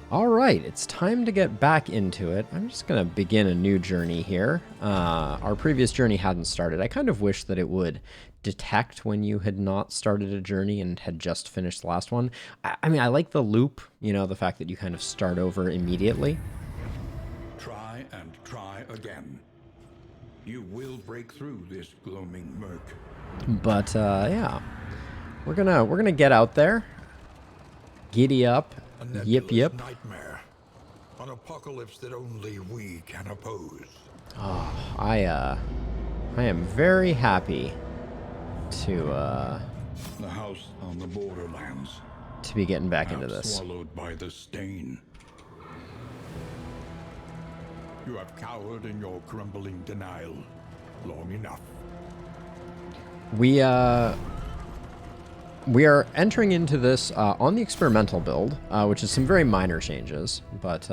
All right, it's time to get back into it. I'm just going to begin a new journey here. Our previous journey hadn't started. I kind of wish that it would detect when you had not started a journey and had just finished the last one. I mean, I like the loop, you know, the fact that you kind of start over immediately. Try and try again. You will break through this gloaming murk. But yeah, we're gonna get out there, giddy up, yip yip. Nightmare. An apocalypse that only we can oppose. Oh, I am very happy to The house on the borderlands. be getting back into this. Swallowed by the stain. You have cowered in your crumbling denial long enough. We are entering into this on the experimental build, which is some very minor changes, but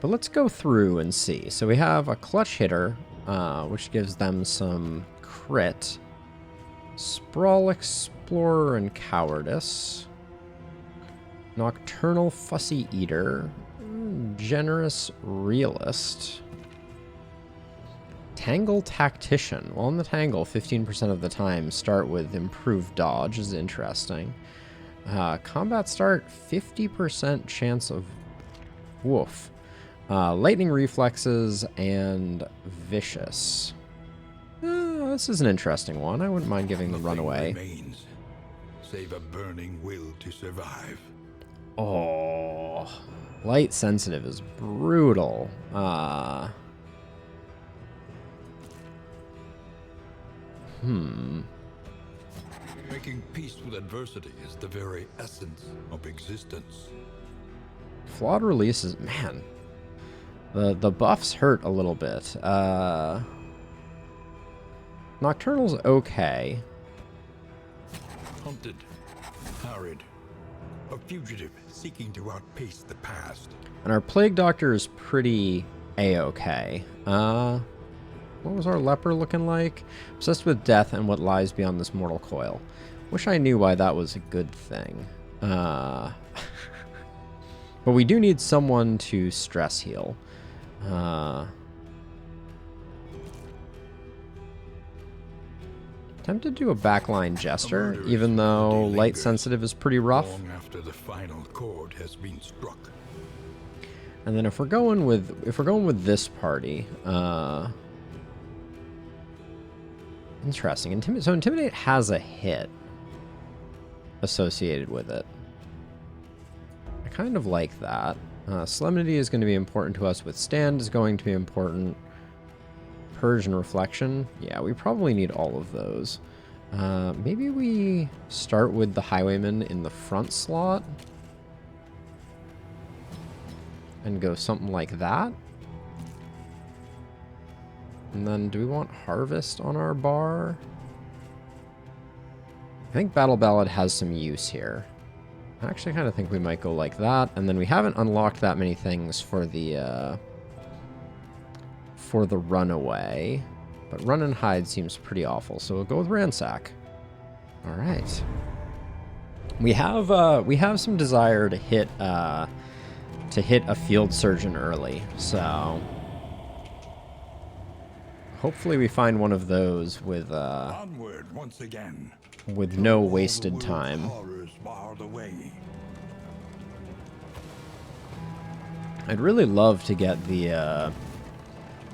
let's go through and see. So we have a clutch hitter, which gives them some crit, sprawl explorer and cowardice, nocturnal fussy eater, generous realist, tangle tactician. Well, in the tangle, 15% of the time start with improved dodge is interesting. Combat start, 50% chance of woof. Lightning reflexes and vicious. This is an interesting one. I wouldn't mind giving the runaway. Remains, save a burning will to survive. Oh, light sensitive is brutal. Making peace with adversity is the very essence of existence. Flawed releases, man. The buffs hurt a little bit. Nocturnal's okay. Hunted, harried, a fugitive seeking to outpace the past. And our Plague Doctor is pretty a-okay. What was our leper looking like? Obsessed with death and what lies beyond this mortal coil. Wish I knew why that was a good thing. But we do need someone to stress heal. Tempted to do a backline jester, even though light sensitive is pretty rough. Long after the final chord has been struck. And then if we're going with this party, interesting. So Intimidate has a hit associated with it. I kind of like that. Solemnity is going to be important to us. Withstand is going to be important. Purge and Reflection. Yeah, we probably need all of those. Maybe we start with the Highwayman in the front slot and go something like that. And then do we want Harvest on our bar? I think Battle Ballad has some use here. I actually kind of think we might go like that. And then we haven't unlocked that many things for the runaway. But run and hide seems pretty awful, so we'll go with Ransack. All right. We have some desire to hit a field surgeon early, so hopefully we find one of those with Onward once again. with no wasted time. Horrors bar the way. I'd really love to get the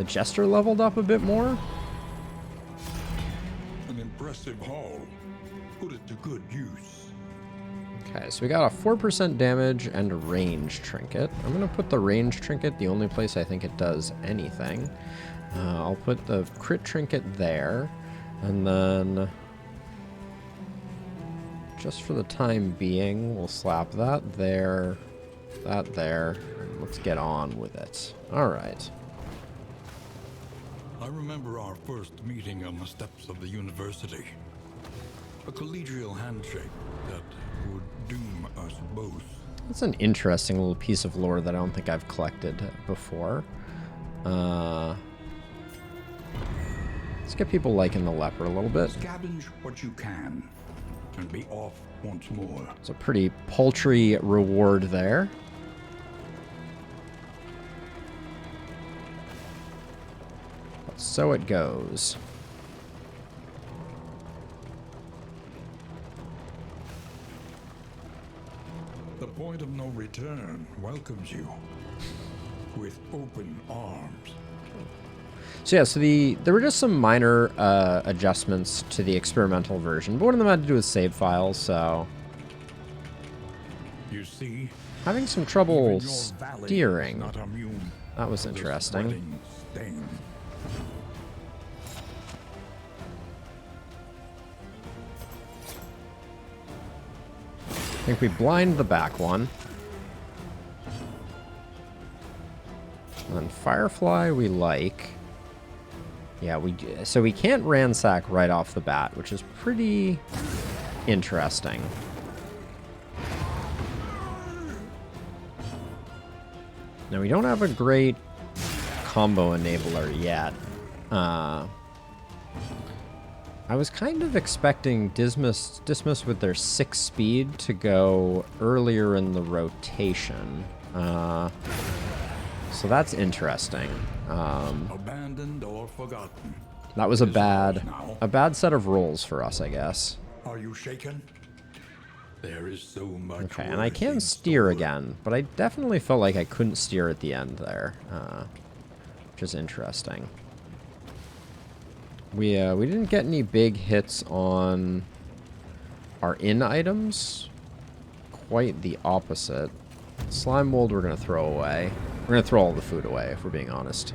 Jester leveled up a bit more. An impressive haul. Put it to good use. Okay, so we got a 4% damage and a range trinket. I'm going to put the range trinket the only place I think it does anything. I'll put the crit trinket there, and then just for the time being, we'll slap that there, and let's get on with it. All right. I remember our first meeting on the steps of the university. A collegial handshake that would doom us both. That's an interesting little piece of lore that I don't think I've collected before. Let's get people liking the leper a little bit. Scavenge what you can. and be off once more. It's a pretty paltry reward there. But so it goes. The point of no return welcomes you with open arms. So yeah, so there were just some minor adjustments to the experimental version, but one of them had to do with save files, so... You see, having some trouble even your valley steering. is not immune That was to the interesting. spreading stain. I think we blind the back one. And then Firefly we like. Yeah, so we can't ransack right off the bat, which is pretty interesting. Now we don't have a great combo enabler yet. I was kind of expecting Dismiss with their 6 speed to go earlier in the rotation. So that's interesting. Abandoned or forgotten. That was a bad set of rolls for us, I guess. Are you shaken? There is so much. Okay, and I can steer again, but I definitely felt like I couldn't steer at the end there, which is interesting. We didn't get any big hits on our in items. Quite the opposite. Slime mold we're gonna throw away. We're gonna throw all the food away if we're being honest.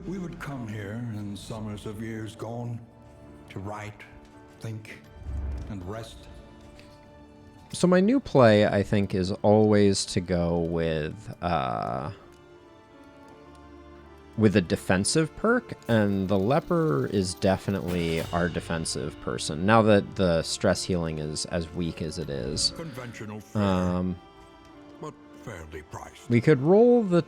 We would come here in summers of years gone to write, think, and rest. So my new play, I think, is always to go with a defensive perk, and the leper is definitely our defensive person. Now that the stress healing is as weak as it is, Conventional fare, but fairly priced. we could roll the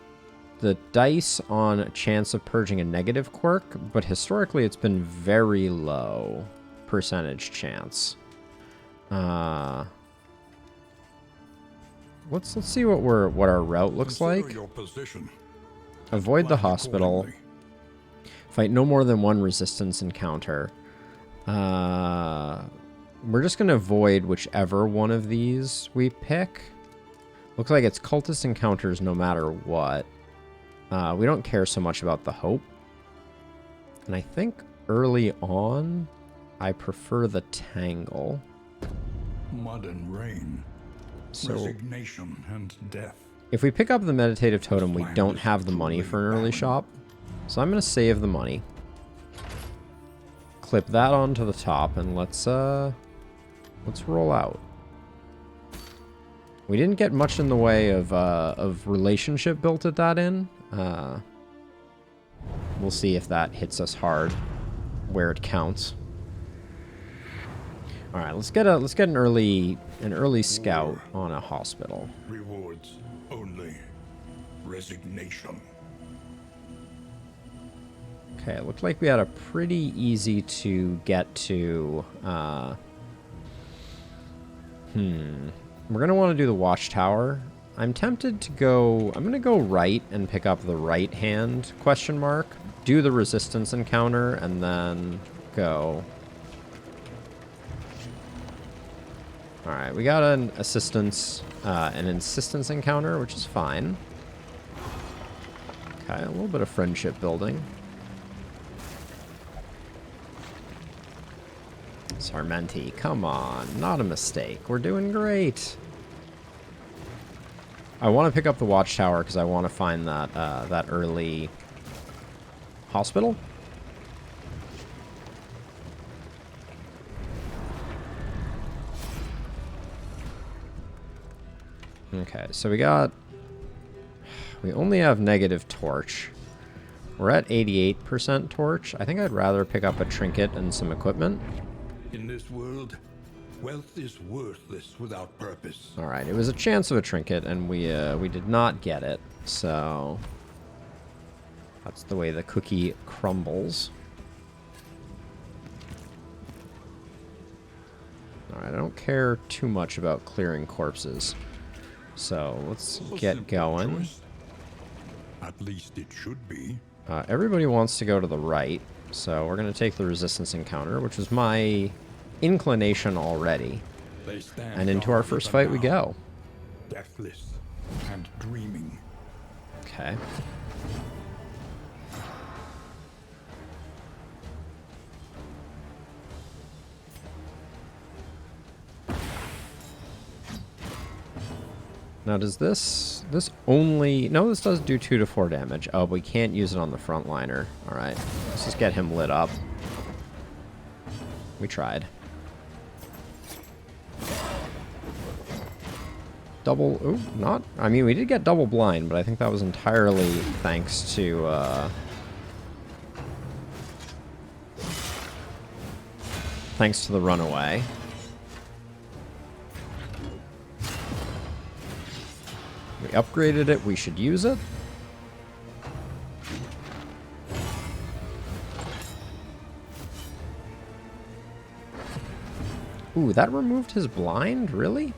dice on a chance of purging a negative quirk, but historically it's been very low percentage chance. Let's see what our route looks Consider like. your position. Avoid the Plan hospital. accordingly. Fight no more than one resistance encounter. We're just going to avoid whichever one of these we pick. Looks like it's cultist encounters no matter what. We don't care so much about the hope. And I think early on, I prefer the tangle. Mud and rain. So Resignation and death. if we pick up the meditative totem, we don't have the money for an early shop. So I'm going to save the money. Clip that onto the top, and let's roll out. We didn't get much in the way of relationship built at that inn. We'll see if that hits us hard where it counts. All right, let's get an early scout on a hospital. Rewards only. Resignation. Okay, it looked like we had a pretty easy to get to. We're gonna want to do the watchtower. I'm tempted to go. I'm gonna go right and pick up the right hand question mark. Do the resistance encounter and then go. All right, we got an insistence encounter, which is fine. Okay, a little bit of friendship building. Sarmenti, come on, not a mistake. We're doing great. I want to pick up the watchtower because I want to find that early hospital. Okay, so we only have negative torch. We're at 88% torch. I think I'd rather pick up a trinket and some equipment. In this world, wealth is worthless without purpose. All right, it was a chance of a trinket, and we did not get it. So That's the way the cookie crumbles. Alright, I don't care too much about clearing corpses. So, let's get going. At least it should be. Everybody wants to go to the right, so we're going to take the resistance encounter, which was my inclination already. And into our first fight we go. Deathless and dreaming. Okay. Now does this only... No, this does do 2 to 4 damage. Oh, but we can't use it on the frontliner. Alright, let's just get him lit up. We tried. Double... Ooh, not... I mean, we did get double blind, but I think that was entirely thanks to, thanks to the runaway. We upgraded it, we should use it. Ooh, that removed his blind? Really?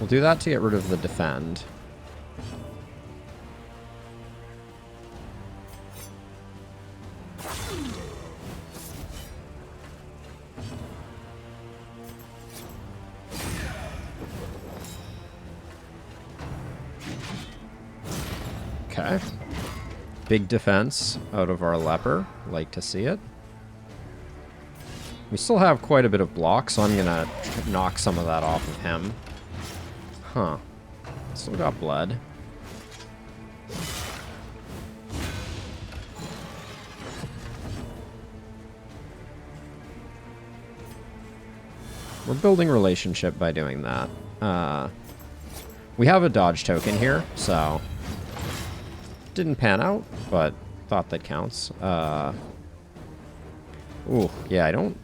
We'll do that to get rid of the defend. Okay. Big defense out of our leper. Like to see it. We still have quite a bit of block, so I'm gonna knock some of that off of him. Huh. Still got blood. We're building relationship by doing that. We have a dodge token here, so... Didn't pan out, but thought that counts. Ooh, yeah, I don't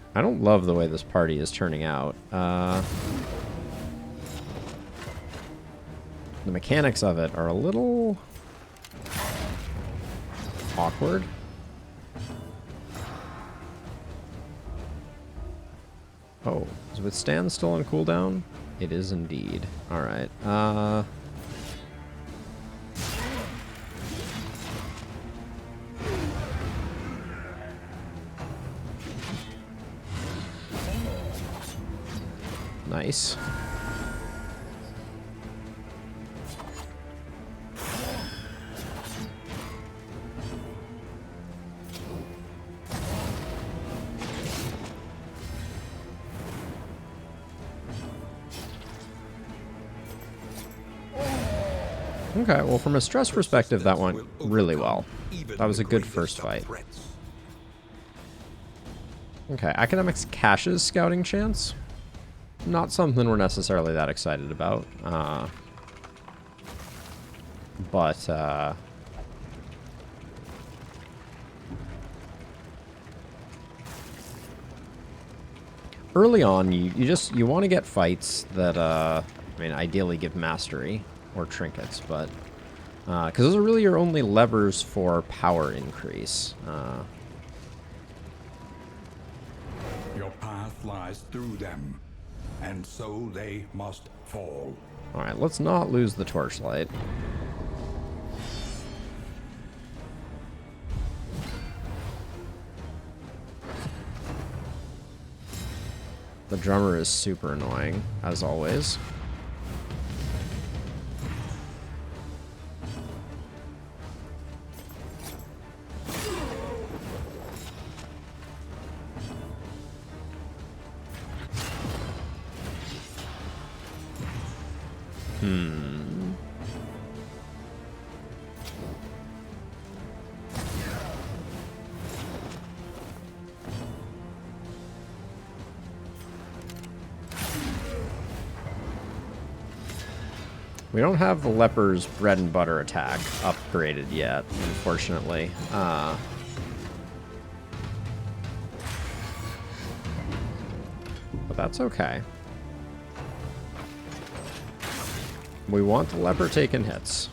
love the way this party is turning out. The mechanics of it are a little awkward. Oh, is withstand still on cooldown? It is indeed. Alright, nice. Okay, well, from a stress perspective, that went really well. That was a good first fight. Okay, Academics Cash's scouting chance. Not something we're necessarily that excited about. But early on, you want to get fights that, I mean, ideally give mastery or trinkets, but because those are really your only levers for power increase. Your path lies through them, and so they must fall. All right, let's not lose the torchlight. The drummer is super annoying, as always. We don't have the leper's bread and butter attack upgraded yet, unfortunately. But that's okay. We want the leper taking hits.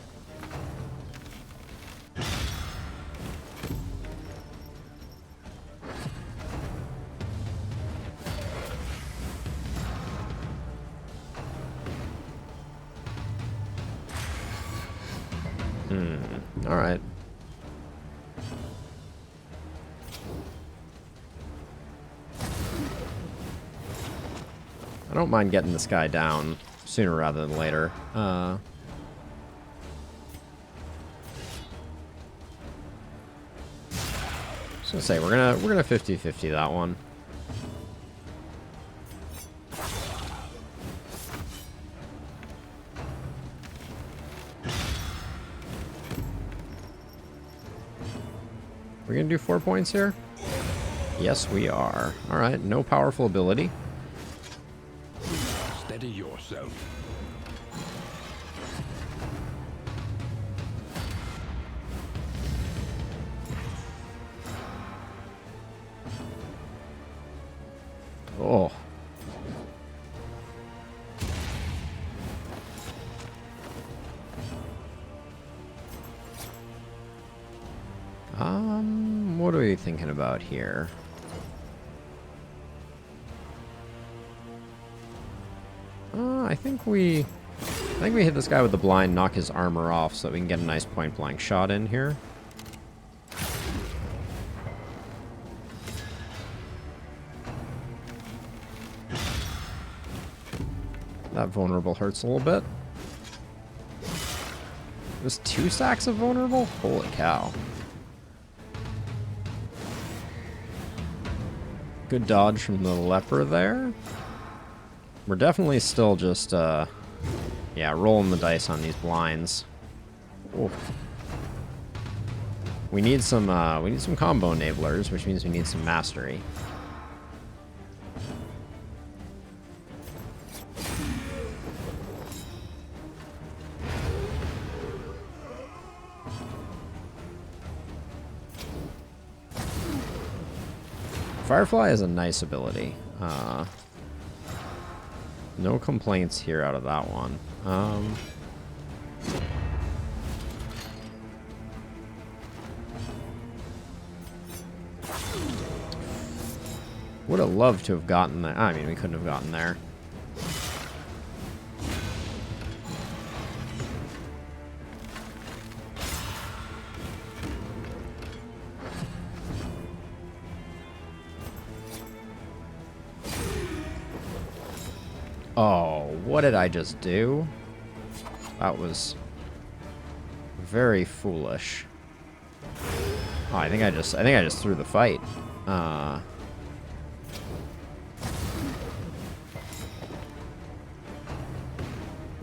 All right. I don't mind getting this guy down sooner rather than later. I was gonna say we're gonna 50-50 that one. We're gonna do 4 points here? Yes, we are. All right, no powerful ability. Steady yourself. Oh. What are we thinking about here? I think we hit this guy with the blind, knock his armor off so that we can get a nice point blank shot in here. That vulnerable hurts a little bit. There's 2 stacks of vulnerable? Holy cow. Good dodge from the leper there. We're definitely still just, yeah, rolling the dice on these blinds. Ooh. We need some combo enablers, which means we need some mastery. Firefly is a nice ability. No complaints here out of that one. Would have loved to have gotten there. I mean, we couldn't have gotten there. Oh, what did I just do? That was very foolish. Oh, I think I just threw the fight.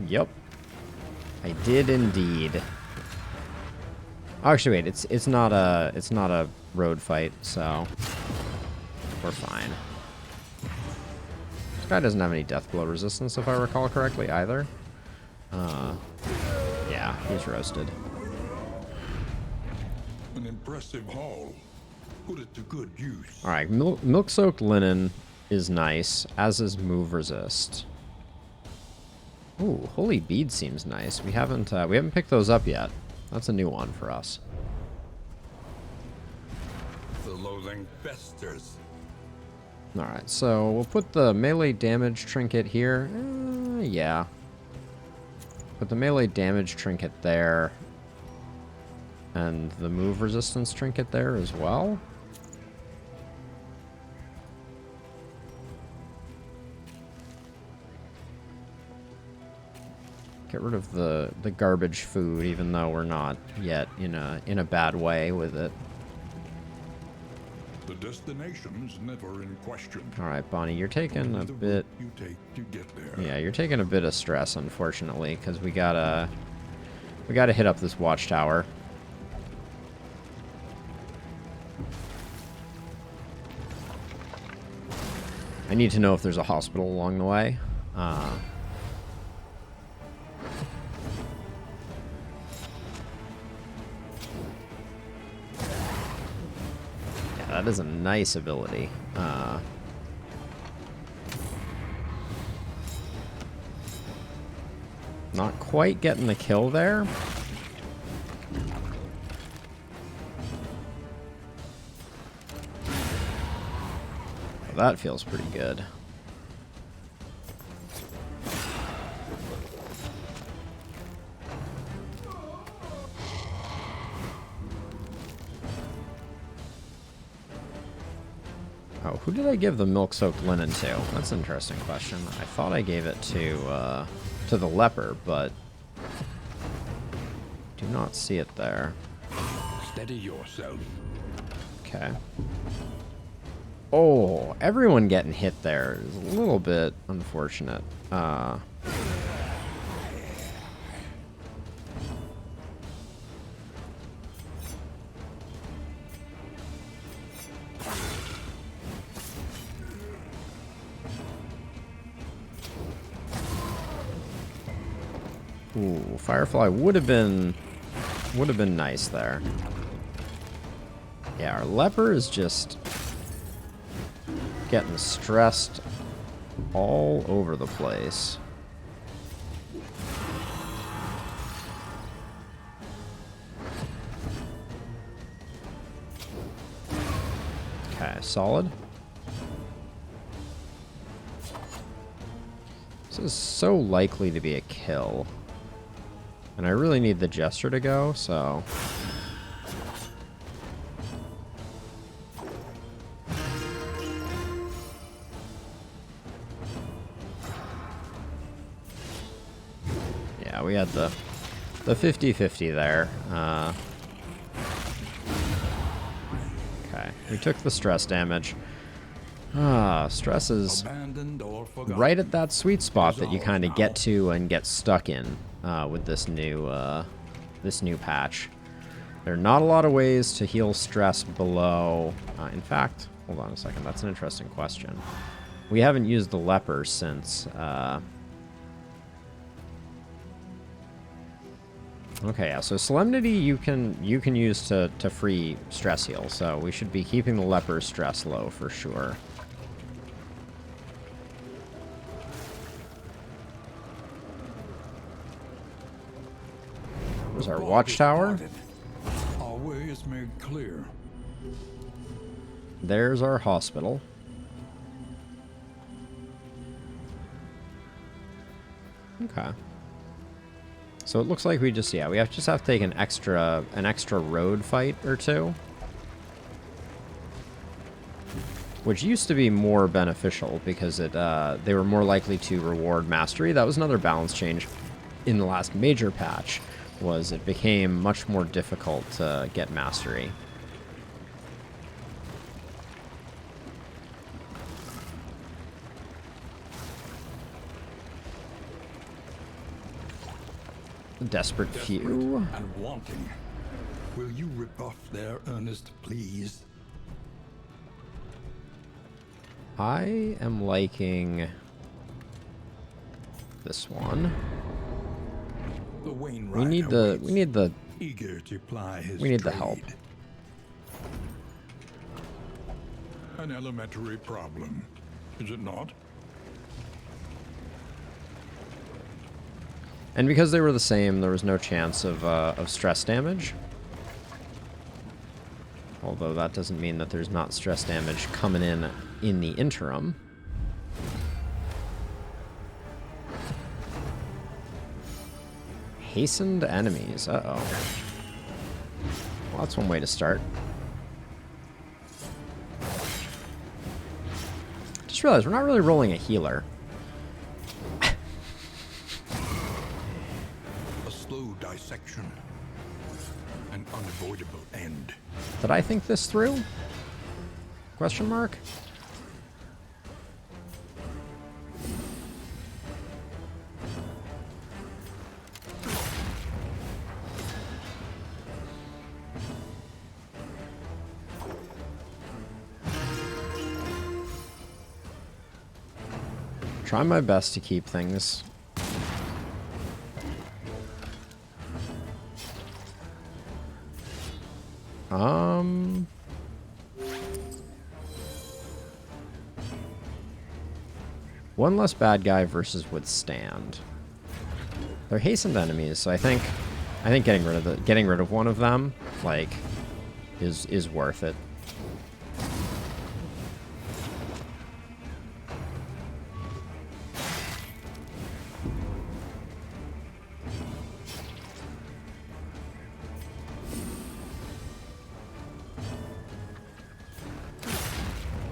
Yep. I did indeed. Actually, wait, it's not a road fight, so we're fine. This guy doesn't have any death blow resistance, if I recall correctly, either. Yeah, he's roasted. An impressive haul. Put it to good use. All right, milk-soaked linen is nice, as is move resist. Ooh, holy bead seems nice. We haven't picked those up yet. That's a new one for us. The loathing festers. All right, so we'll put the melee damage trinket here. Yeah. Put the melee damage trinket there. And the move resistance trinket there as well. Get rid of the garbage food, even though we're not yet in a bad way with it. The destination is never in question. All right, Bonnie, you're taking a bit. You take to get there. Yeah, you're taking a bit of stress, unfortunately, because we gotta hit up this watchtower. I need to know if there's a hospital along the way. That is a nice ability. Not Not quite getting the kill there. Well, that feels pretty good. Oh, who did I give the milk-soaked linen to? That's an interesting question. I thought I gave it to the leper, but do not see it there. Steady yourself. Okay. Oh, everyone getting hit there is a little bit unfortunate. Ooh, Firefly would have been nice there. Yeah, our leper is just getting stressed all over the place. Okay, solid. This is so likely to be a kill. And I really need the Jester to go, so... Yeah, we had the 50-50 there. Okay, we took the stress damage. Stress is right at that sweet spot that you kind of get to and get stuck in with this new patch. There are not a lot of ways to heal stress below. In fact, hold on a second. That's an interesting question. We haven't used the leper since. Okay, yeah. So Solemnity you can use to free stress heal. So we should be keeping the leper's stress low for sure. There's our watchtower. Our way is made clear. There's our hospital. Okay. So it looks like we just have to take an extra road fight or two. Which used to be more beneficial because they were more likely to reward mastery. That was another balance change in the last major patch. Was it became much more difficult to get mastery. Desperate few. And wanting. Will you rebuff their earnest pleas? I am liking this one. We need the eager to ply his the help. trade. An elementary problem, is it not? And because they were the same, there was no chance of stress damage. Although that doesn't mean that there's not stress damage coming in the interim. Hastened enemies. Uh-oh. Well, that's one way to start. Just realized we're not really rolling a healer. A slow dissection. An unavoidable end. Did I think this through? Question mark? Try my best to keep things one less bad guy versus withstand. They're hastened enemies, so I think getting rid of one of them, like, is worth it.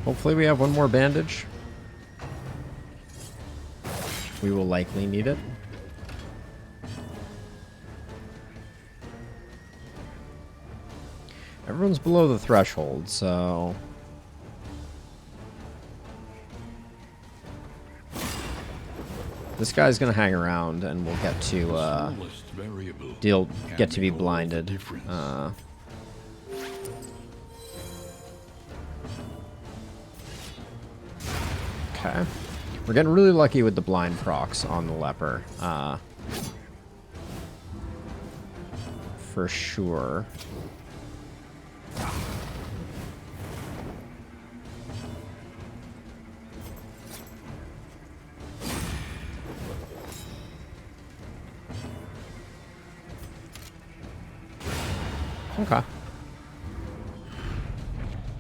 Hopefully we have one more bandage. We will likely need it. Everyone's below the threshold, so... This guy's gonna hang around, and we'll get to, get to be blinded. Okay. We're getting really lucky with the blind procs on the leper. For sure. Okay.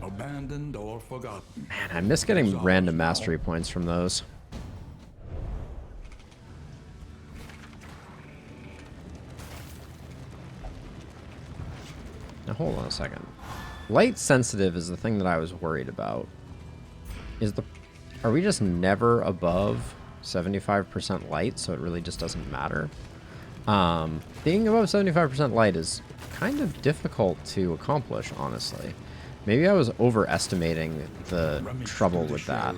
Abandoned or forgotten. Man, I miss getting random mastery points from those. Now hold on a second. Light sensitive is the thing that I was worried about. Are we just never above 75% light, so it really just doesn't matter? Being above 75% light is kind of difficult to accomplish, honestly. Maybe I was overestimating the trouble with that.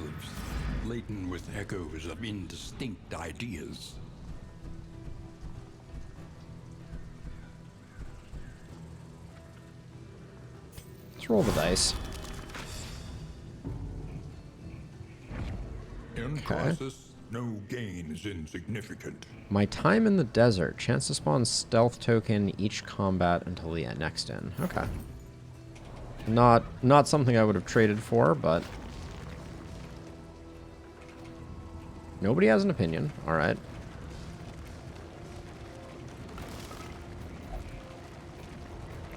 Laden with echoes of indistinct ideas. Let's roll the dice. In process, no gain is insignificant. My time in the desert. Chance to spawn stealth token each combat until the next in. Okay. Not something I would have traded for, but... Nobody has an opinion. Alright.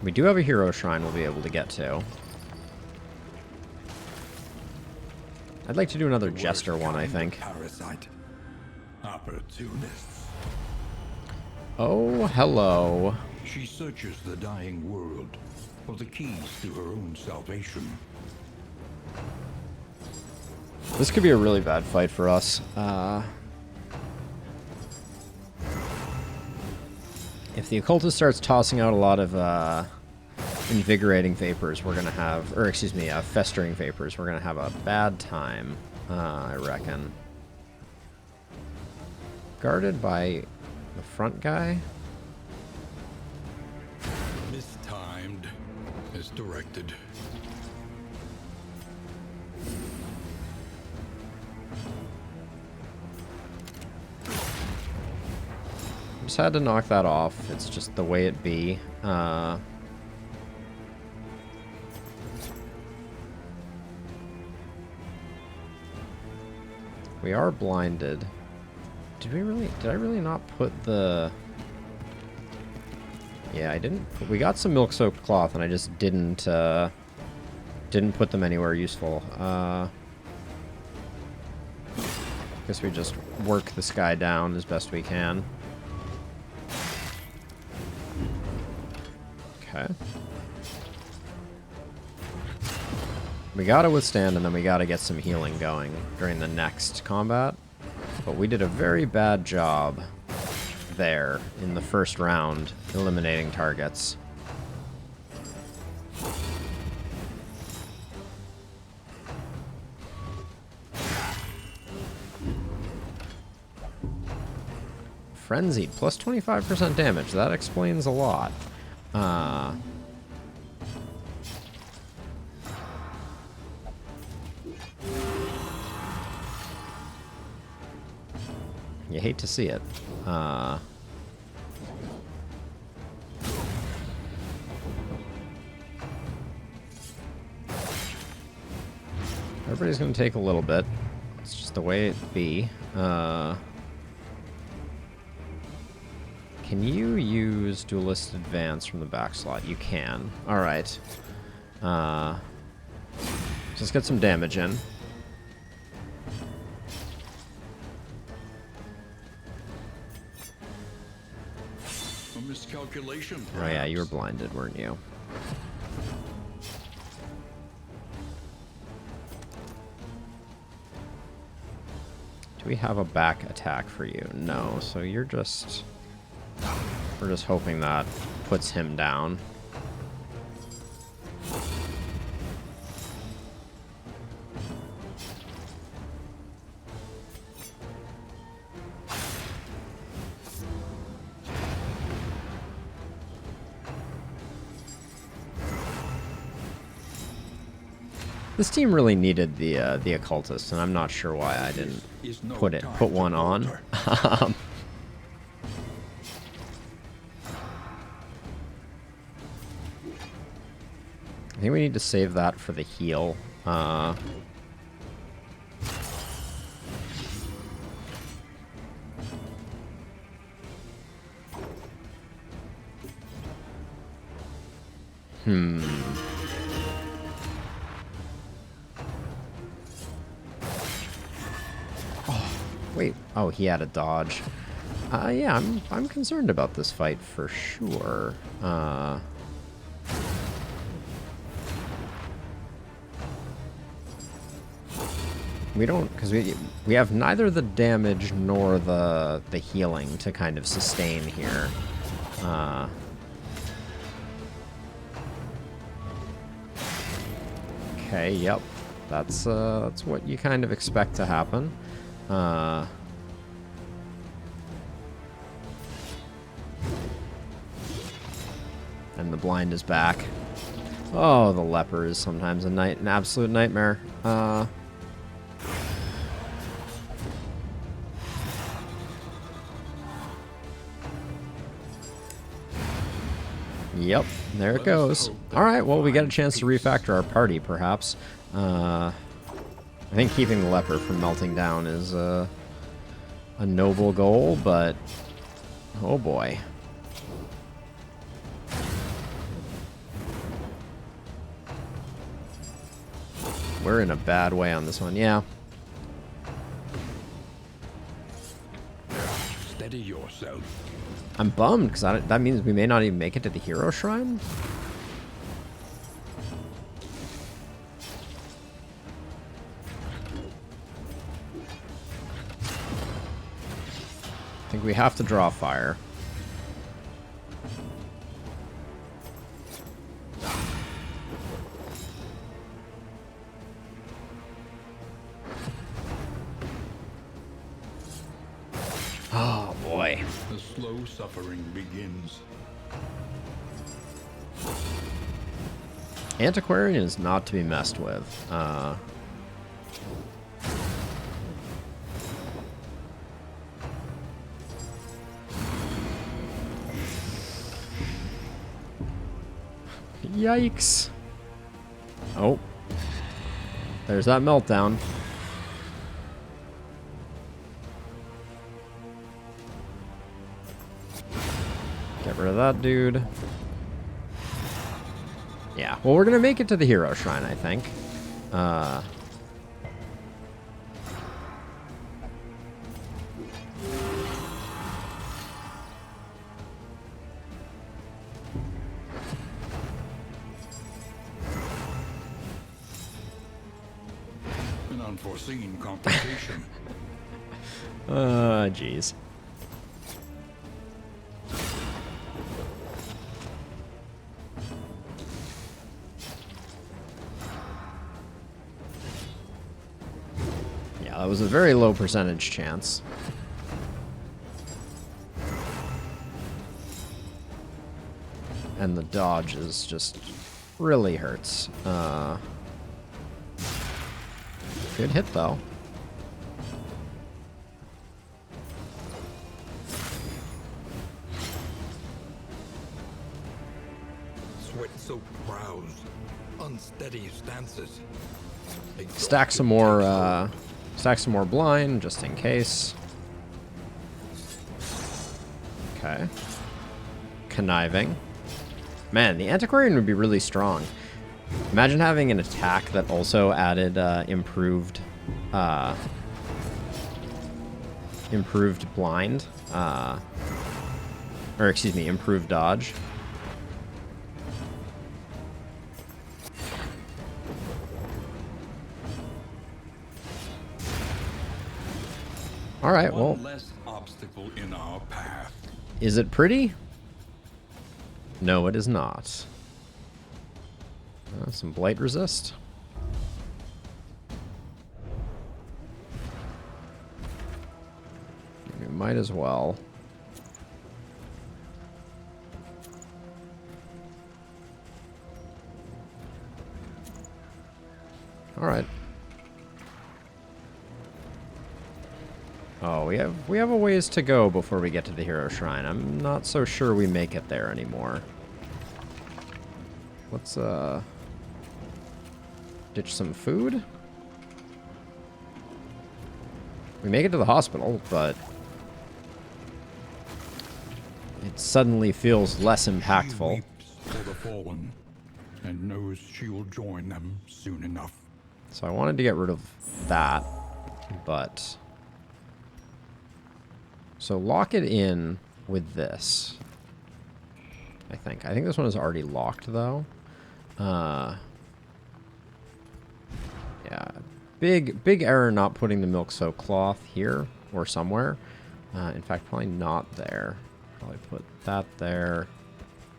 We do have a hero shrine we'll be able to get to. I'd like to do another Jester one, I think. Parasite. Opportunists. Oh, hello. She searches the dying world for the keys to her own salvation. This could be a really bad fight for us. If the occultist starts tossing out a lot of invigorating vapors, we're gonna have, or excuse me, festering vapors, we're gonna have a bad time, I reckon. Guarded by the front guy? Mistimed. Misdirected. Just had to knock that off. It's just the way it be. We are blinded. Did I really not put the... Yeah, I didn't. We got some milk-soaked cloth, and I just didn't put them anywhere useful. Guess we just work this guy down as best we can. Okay. We gotta withstand, and then we gotta get some healing going during the next combat. But we did a very bad job there in the first round, eliminating targets. Frenzied, plus 25% damage. That explains a lot. You hate to see it. Everybody's going to take a little bit. It's just the way it be. can you use Duelist Advance from the back slot? You can. Alright. Let's get some damage in. A miscalculation, Oh yeah, you were blinded, weren't you? Do we have a back attack for you? No, so you're just... We're just hoping that puts him down. This team really needed the occultist, and I'm not sure why I didn't put one on. I think we need to save that for the heal. Wait. Oh, he had a dodge. Yeah, I'm concerned about this fight for sure. We don't, because we have neither the damage nor the healing to kind of sustain here. Okay, yep. That's what you kind of expect to happen. And the blind is back. Oh, the leper is sometimes an absolute nightmare. Yep, there it goes. Alright, well, we get a chance to refactor our party, perhaps. I think keeping the leper from melting down is a noble goal, but... Oh boy. We're in a bad way on this one, yeah. Steady yourself. I'm bummed, because that means we may not even make it to the hero shrine. I think we have to draw fire. Oh boy. The slow suffering begins. Antiquarian is not to be messed with. Yikes. Oh. There's that meltdown. Get rid of that dude. Yeah, well, we're gonna make it to the hero shrine, I think. An unforeseen complication. Jeez. That was a very low percentage chance. And the dodge is just really hurts. Good hit though. Sweat-soaked brows, unsteady stances. Stack some more blind, just in case. Okay. conniving. Man, the Antiquarian would be really strong. Imagine having an attack that also added improved blind. Or excuse me, improved dodge. All right, well, less obstacle in our path. Is it pretty? No, it is not. Some blight resist. We might as well. All right. Oh, we have a ways to go before we get to the Hero Shrine. I'm not so sure we make it there anymore. Let's ditch some food. We make it to the hospital, but it suddenly feels less impactful. She weeps for the fallen and knows she will join them soon enough. So I wanted to get rid of that, but so lock it in with this. I think this one is already locked though. Yeah, big error not putting the milk soak cloth here or somewhere. In fact, probably not there. Probably put that there,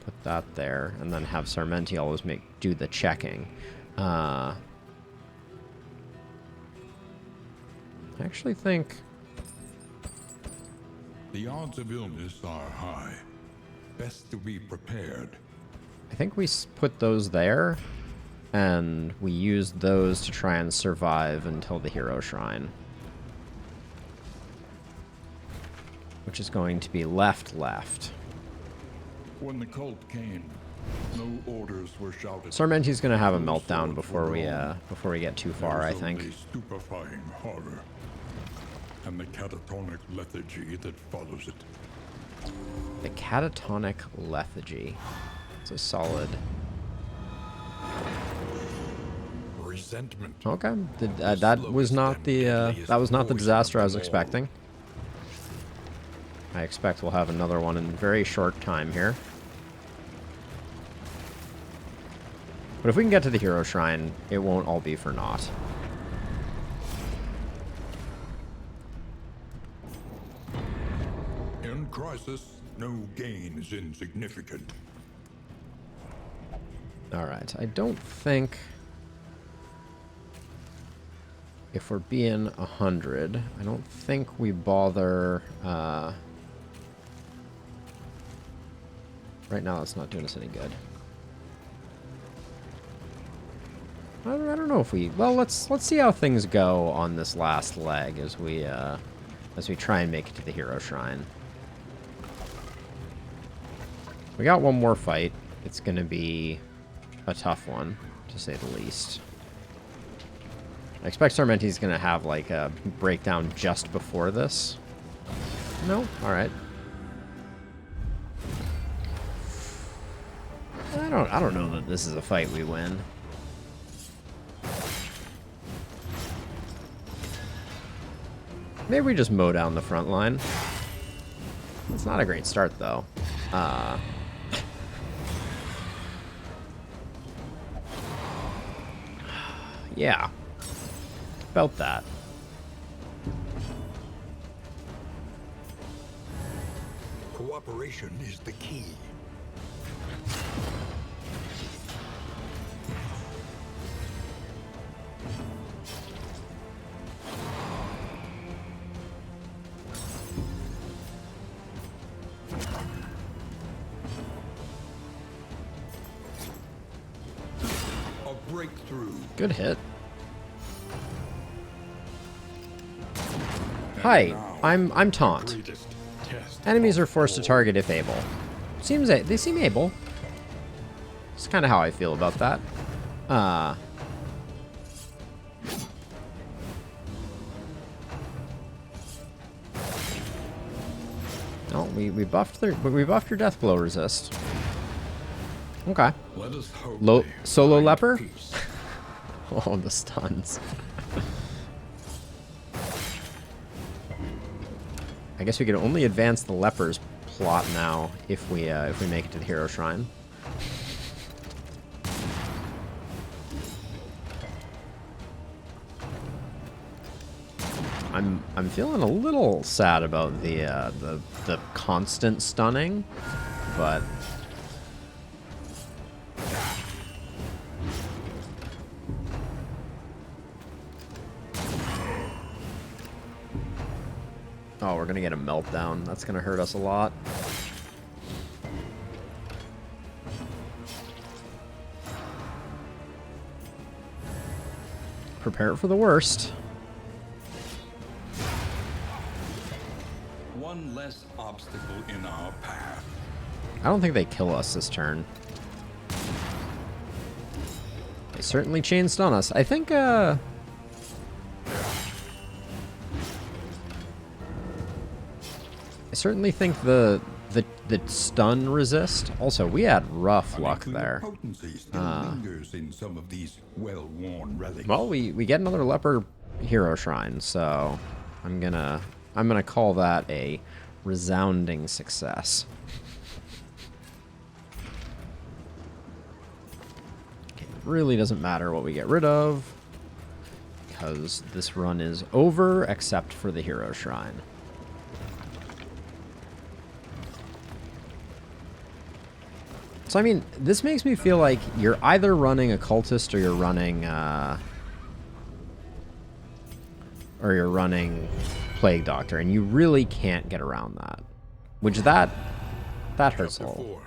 put that there, and then have Sarmenti always do the checking. I actually think the odds of illness are high. Best to be prepared. I think we put those there, and we use those to try and survive until the Hero Shrine. Which is going to be left. When the cult came, no orders were shouted. Sarmenti's going to have a meltdown before we get too far, I think. Only stupefying horror and the catatonic lethargy that follows it. The catatonic lethargy. It's a solid. Resentment. Okay, that was not the disaster I was expecting. I expect we'll have another one in very short time here. But if we can get to the Hero Shrine, it won't all be for naught. In crisis, no gain is insignificant. Alright, I don't think... If we're being 100, I don't think we bother... Right now, that's not doing us any good. I don't know if we... Well, let's see how things go on this last leg as we try and make it to the Hero Shrine. We got one more fight. It's going to be a tough one, to say the least. I expect Sarmenti's going to have, like, a breakdown just before this. No? Alright. I don't know that this is a fight we win. Maybe we just mow down the front line. It's not a great start, though. Yeah. About that. Cooperation is the key. A breakthrough. Good hit. Hi, I'm Taunt. Enemies are forced to target if able. They seem able. It's kind of how I feel about that. Oh, we buffed your death blow resist. Okay. Let us hope Solo find leper? peace. Oh, the stuns. I guess we can only advance the leper's plot now if we make it to the hero shrine. I'm feeling a little sad about the constant stunning, but oh, we're gonna get a meltdown. That's gonna hurt us a lot. Prepare for the worst. One less obstacle in our path. I don't think they kill us this turn. They certainly chain stun us. I think, I certainly think the stun resist. Also, we had rough luck there. Potency still lingers in some of these well-worn relics. Well, we get another leper hero shrine, so I'm gonna call that a resounding success. Okay, it really doesn't matter what we get rid of, because this run is over, except for the hero shrine. So, I mean, this makes me feel like you're either running a cultist or you're running Plague Doctor, and you really can't get around that. Which that hurts a Chapter little. 4.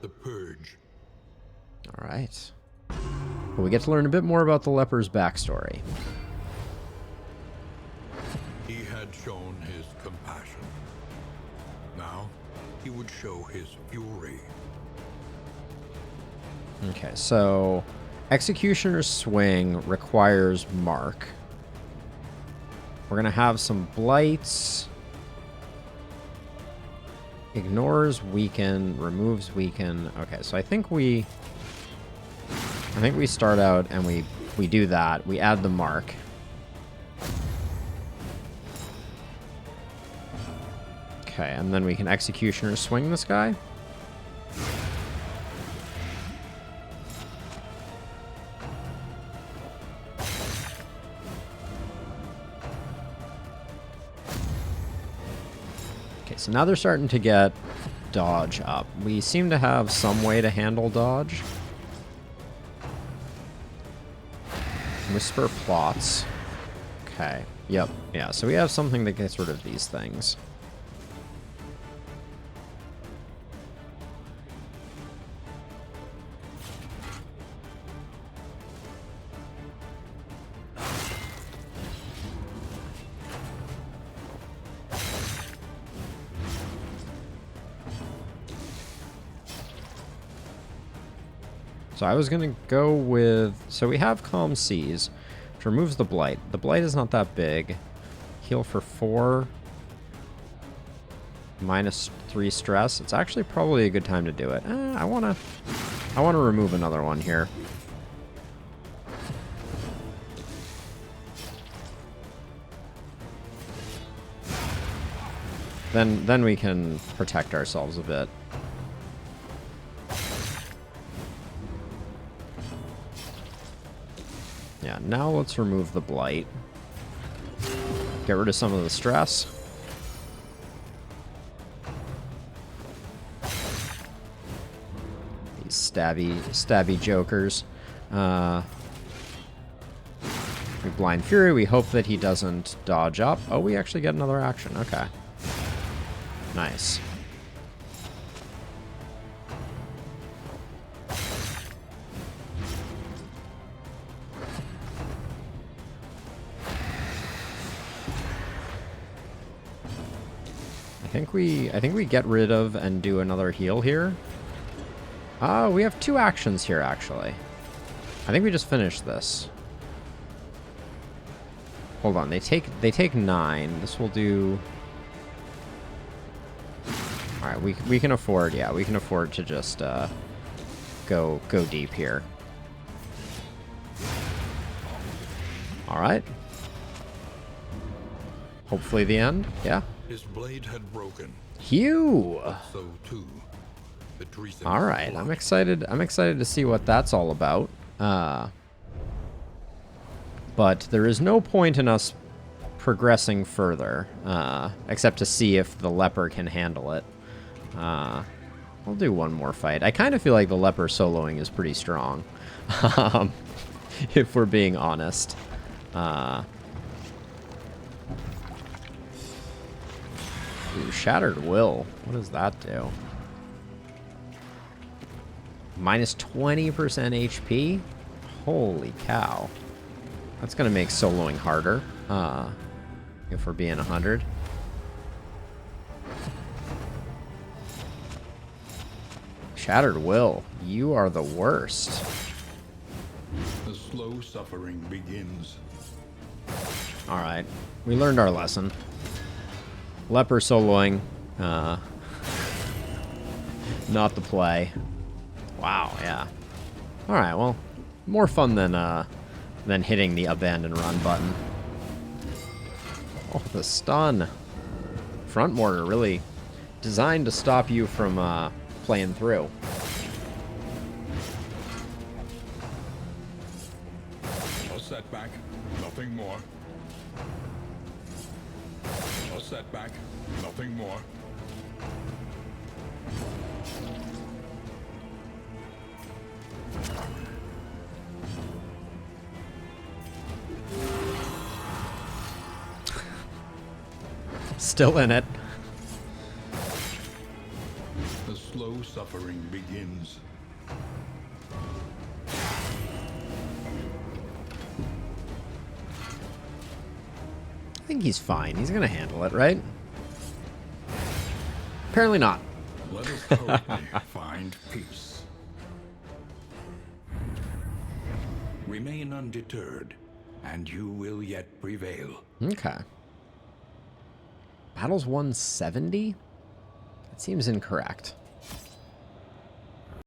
The Purge. All right. Well, we get to learn a bit more about the leper's backstory. He had shown his compassion. Now he would show his fury. Okay, so Executioner's Swing requires Mark. We're going to have some Blights. Ignores Weaken, removes Weaken. Okay, so I think we start out and we do that. We add the Mark. Okay, and then we can Executioner Swing this guy. Okay, so now they're starting to get dodge up. We seem to have some way to handle dodge. Whisper plots. Okay, yep, yeah, so we have something that gets rid of these things. So I was going to go with... So we have Calm Seas, which removes the Blight. The Blight is not that big. Heal for 4. -3 stress. It's actually probably a good time to do it. I want to remove another one here. Then we can protect ourselves a bit. Yeah, now let's remove the Blight. Get rid of some of the stress. These stabby jokers. We Blind Fury. We hope that he doesn't dodge up. Oh, we actually get another action. Okay. Nice. I think we get rid of and do another heal here. We have 2 actions here, actually. I think we just finished this. Hold on, they take 9. This will do All right, we can afford, yeah, we can afford to just go deep here. All right. Hopefully the end. Yeah. His blade had broken. Hugh. So too, the treason. All right, I'm excited. I'm excited to see what that's all about. But there is no point in us progressing further, except to see if the leper can handle it. We'll do one more fight. I kind of feel like the leper soloing is pretty strong, if we're being honest. Ooh, Shattered Will. What does that do? Minus 20% HP? Holy cow. That's going to make soloing harder, if we're being 100. Shattered Will, you are the worst. The slow suffering begins. Alright, we learned our lesson. Leper soloing, not the play. Wow, yeah. Alright, well, more fun than hitting the abandon run button. Oh, the stun. Front mortar really designed to stop you from playing through. A setback, nothing more. A setback, nothing more. Still in it. The slow suffering begins. I think he's fine. He's gonna handle it, right? Apparently not. Let us hurriedly find peace. Remain undeterred, and you will yet prevail. Okay. Battle's 170? That seems incorrect.